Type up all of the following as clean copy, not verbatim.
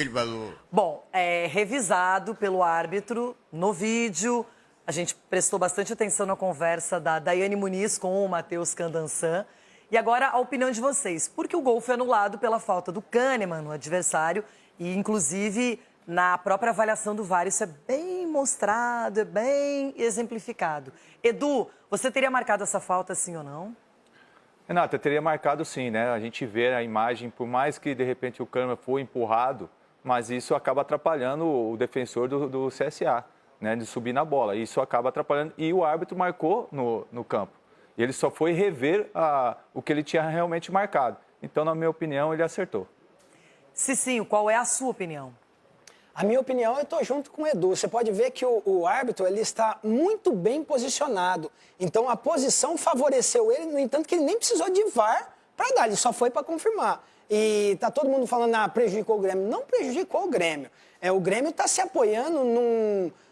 que ele falou? Bom, revisado pelo árbitro no vídeo. A gente prestou bastante atenção na conversa da Daiane Muniz com o Matheus Candançan. E agora a opinião de vocês. Porque o gol foi anulado pela falta do Kahneman no adversário. E, inclusive, na própria avaliação do VAR, isso é bem mostrado, é bem exemplificado. Edu, você teria marcado essa falta sim ou não? Renata, eu teria marcado sim, né? A gente vê a imagem, por mais que de repente o Kahneman foi empurrado, mas isso acaba atrapalhando o defensor do CSA, né? De subir na bola. Isso acaba atrapalhando e o árbitro marcou no campo. E ele só foi rever o que ele tinha realmente marcado. Então, na minha opinião, ele acertou. Cicinho, qual é a sua opinião? A minha opinião, eu estou junto com o Edu. Você pode ver que o árbitro ele está muito bem posicionado. Então, a posição favoreceu ele, no entanto, que ele nem precisou de VAR para dar, ele só foi para confirmar. E tá todo mundo falando, prejudicou o Grêmio. Não prejudicou o Grêmio. O Grêmio está se apoiando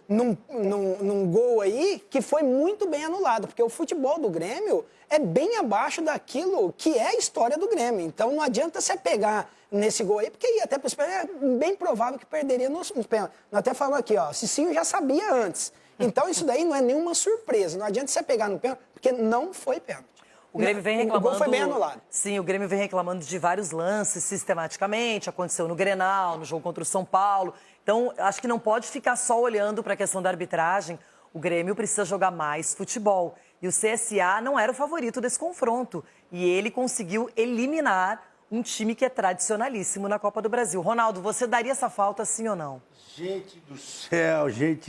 num gol aí que foi muito bem anulado, porque o futebol do Grêmio é bem abaixo daquilo que é a história do Grêmio. Então, não adianta você pegar nesse gol aí, porque ia até para os pênaltis, é bem provável que perderia nos pênaltis. Nós até falamos aqui, Cicinho já sabia antes. Então, isso daí não é nenhuma surpresa. Não adianta você pegar no pênalti, porque não foi pênalti. O Grêmio vem reclamando... O gol foi bem anulado. Sim, o Grêmio vem reclamando de vários lances sistematicamente. Aconteceu no Grenal, no jogo contra o São Paulo. Então, acho que não pode ficar só olhando para a questão da arbitragem. O Grêmio precisa jogar mais futebol. E o CSA não era o favorito desse confronto. E ele conseguiu eliminar um time que é tradicionalíssimo na Copa do Brasil. Ronaldo, você daria essa falta sim ou não? Gente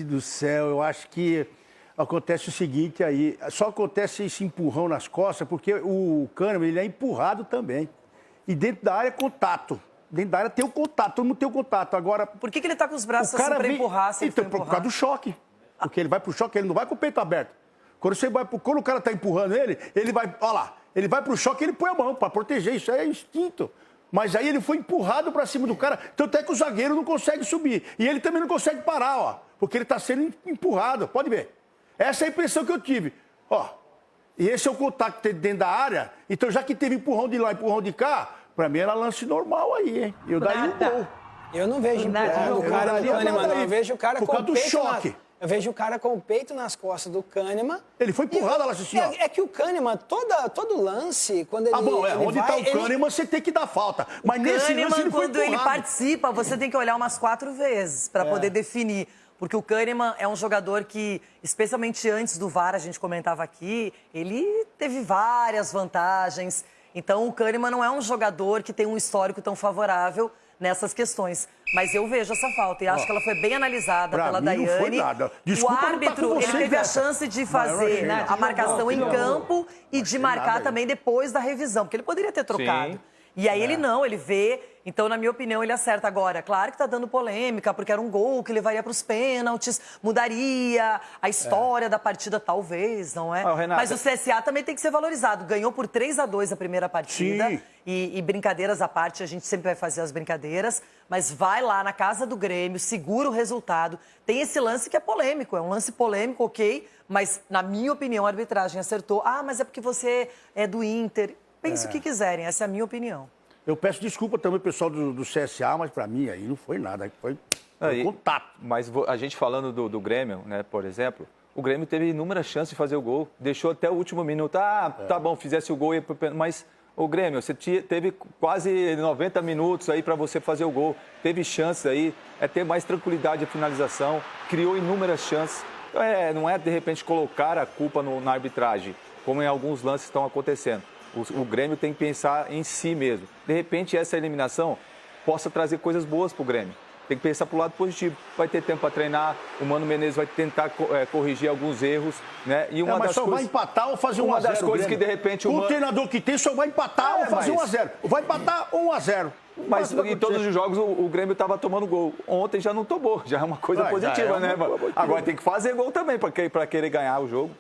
do céu, eu acho que acontece o seguinte aí, só acontece esse empurrão nas costas porque o Kahneman, ele é empurrado também. E dentro da área, contato. Dentro da área tem o contato, todo mundo tem o contato. Agora, por que ele tá com os braços assim para empurrar? Então, por causa do choque. Porque ele vai pro choque, ele não vai com o peito aberto. Quando o cara tá empurrando ele vai, olha lá, ele vai pro choque e ele põe a mão para proteger, isso aí é instinto. Mas aí ele foi empurrado para cima do cara, tanto é que o zagueiro não consegue subir. E ele também não consegue parar, porque ele tá sendo empurrado, pode ver. Essa é a impressão que eu tive. E esse é o contato dentro da área, então já que teve empurrão de lá, empurrão de cá, para mim era lance normal aí, hein? Eu daria um gol. Eu não vejo empurrão do cara no Kahneman, não. Eu vejo o cara com o peito choque. Eu vejo o cara com o peito nas costas do Kahneman. Ele foi empurrado lá, assim, ó. É que o Kahneman, todo lance, quando ele onde está o Kahneman, você tem que dar falta. Mas nesse lance ele foi empurrado. Quando ele participa, você tem que olhar umas 4 vezes para poder definir. Porque o Kahneman é um jogador que, especialmente antes do VAR, a gente comentava aqui, ele teve várias vantagens. Então, o Kahneman não é um jogador que tem um histórico tão favorável nessas questões. Mas eu vejo essa falta e acho que ela foi bem analisada pela Daiane. Não foi nada. Desculpa, o árbitro, ele teve a chance de fazer a marcação em campo e de marcar também depois da revisão, porque ele poderia ter trocado. Sim. E aí ele vê, então na minha opinião ele acerta agora. Claro que tá dando polêmica, porque era um gol que levaria para os pênaltis, mudaria a história da partida talvez, não é? Mas o CSA também tem que ser valorizado. Ganhou por 3-2 a primeira partida. E brincadeiras à parte, a gente sempre vai fazer as brincadeiras, mas vai lá na casa do Grêmio, segura o resultado. Tem esse lance que é polêmico, é um lance polêmico, ok, mas na minha opinião a arbitragem acertou. Mas é porque você é do Inter. Pense o que quiserem, essa é a minha opinião. Eu peço desculpa também ao pessoal do CSA, mas para mim aí não foi nada, foi contato. Mas a gente falando do Grêmio, né, por exemplo, o Grêmio teve inúmeras chances de fazer o gol, deixou até o último minuto, tá bom, fizesse o gol, mas o Grêmio, você teve quase 90 minutos aí para você fazer o gol, teve chances aí, ter mais tranquilidade de finalização, criou inúmeras chances. Não é de repente colocar a culpa na arbitragem, como em alguns lances estão acontecendo. O Grêmio tem que pensar em si mesmo. De repente, essa eliminação possa trazer coisas boas para o Grêmio. Tem que pensar para o lado positivo. Vai ter tempo para treinar, o Mano Menezes vai tentar corrigir alguns erros, né? E mas só vai empatar ou fazer 1-0. Uma das coisas que, de repente... O treinador que tem só vai empatar ou fazer 1-0. Vai empatar 1-0. Mas em todos os jogos o Grêmio estava tomando gol. Ontem já não tomou, já é uma coisa positiva, né? Agora tem que fazer gol também para querer ganhar o jogo.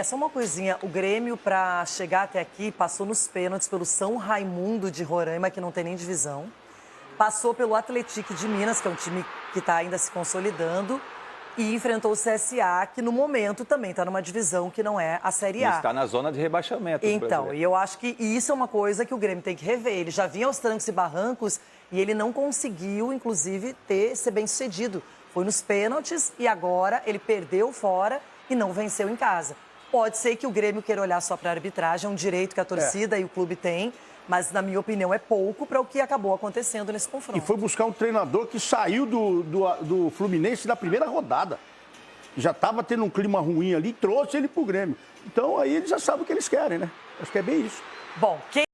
Só uma coisinha, o Grêmio, para chegar até aqui, passou nos pênaltis pelo São Raimundo de Roraima, que não tem nem divisão. Passou pelo Atlético de Minas, que é um time que está ainda se consolidando. E enfrentou o CSA, que no momento também está numa divisão que não é a Série A. Está na zona de rebaixamento. Então, e eu acho que isso é uma coisa que o Grêmio tem que rever. Ele já vinha aos trancos e barrancos E ele não conseguiu, inclusive, ser bem sucedido. Foi nos pênaltis e agora ele perdeu fora e não venceu em casa. Pode ser que o Grêmio queira olhar só para a arbitragem, é um direito que a torcida e o clube têm, mas, na minha opinião, é pouco para o que acabou acontecendo nesse confronto. E foi buscar um treinador que saiu do Fluminense na primeira rodada. Já estava tendo um clima ruim ali, trouxe ele pro Grêmio. Então, aí eles já sabem o que eles querem, né? Acho que é bem isso. Bom, quem